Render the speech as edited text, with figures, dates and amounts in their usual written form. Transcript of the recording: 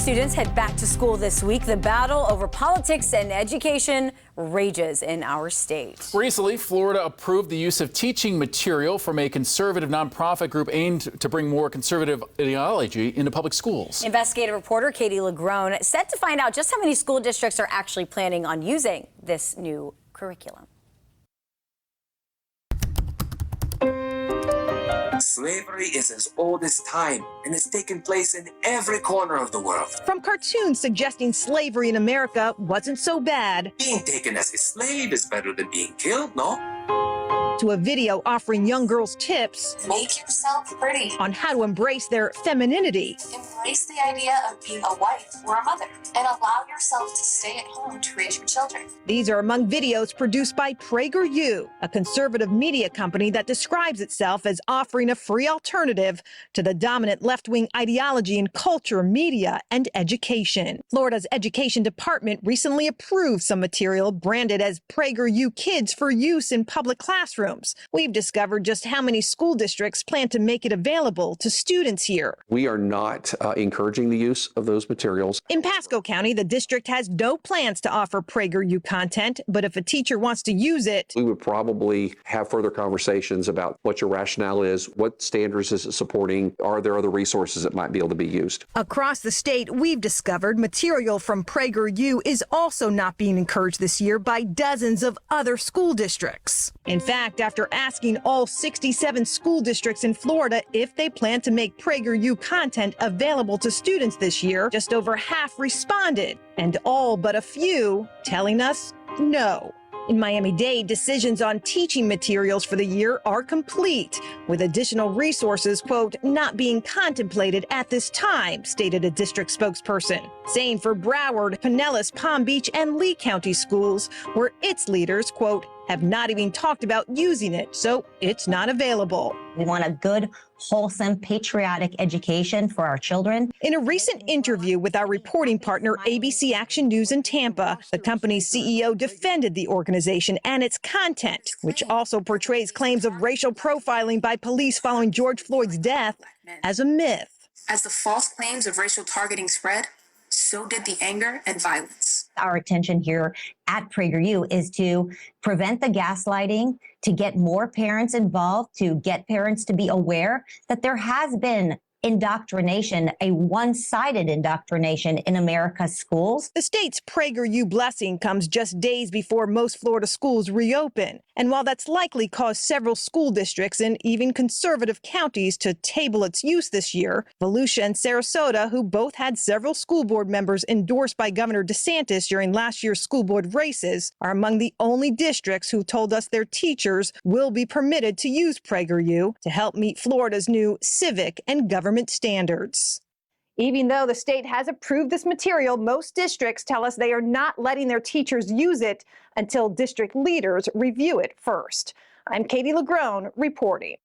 students head back to school this week. The battle over politics and education rages in our state. Recently, Florida approved the use of teaching material from a conservative nonprofit group aimed to bring more conservative ideology into public schools. Investigative reporter Katie Lagrone set to find out just how many school districts are actually planning on using this new curriculum. Slavery is as old as time and has taken place in every corner of the world. From cartoons suggesting slavery in America wasn't so bad, Being taken as a slave is better than being killed, no? to a video offering young girls tips Make yourself pretty. on how to embrace their femininity. Embrace the idea of being a wife or a mother and allow yourself to stay at home to raise your children. These are among videos produced by PragerU, a conservative media company that describes itself as offering a free alternative to the dominant left-wing ideology in culture, media, and education. Florida's Education Department recently approved some material branded as PragerU Kids for use in public classrooms. We've discovered just how many school districts plan to make it available to students here. We are not encouraging the use of those materials. In Pasco County, the district has no plans to offer PragerU content, but if a teacher wants to use it, We would probably have further conversations about what your rationale is, what standards is it supporting, are there other resources that might be able to be used. across the state, we've discovered material from PragerU is also not being encouraged this year by dozens of other school districts. In fact, after asking all 67 school districts in Florida if they plan to make PragerU content available to students this year, just over half responded, and all but a few telling us no. In Miami-Dade, decisions on teaching materials for the year are complete, with additional resources, quote, not being contemplated at this time, stated a district spokesperson. Same for Broward, Pinellas, Palm Beach, and Lee County schools, where its leaders, quote, have not even talked about using it, so it's not available. We want a good, wholesome, patriotic education for our children. In a recent interview with our reporting partner, ABC Action News in Tampa, the company's CEO defended the organization and its content, which also portrays claims of racial profiling by police following George Floyd's death as a myth. As the false claims of racial targeting spread, so did the anger and violence. Our attention here at PragerU is to prevent the gaslighting, to get more parents involved, to get parents to be aware that there has been indoctrination, a one-sided indoctrination in America's schools. The state's PragerU blessing comes just days before most Florida schools reopen. And while that's likely caused several school districts and even conservative counties to table its use this year, Volusia and Sarasota, who both had several school board members endorsed by Governor DeSantis during last year's school board races, are among the only districts who told us their teachers will be permitted to use PragerU to help meet Florida's new civic and government standards. Even though the state has approved this material, most districts tell us they are not letting their teachers use it until district leaders review it first. I'm Katie Lagrone reporting.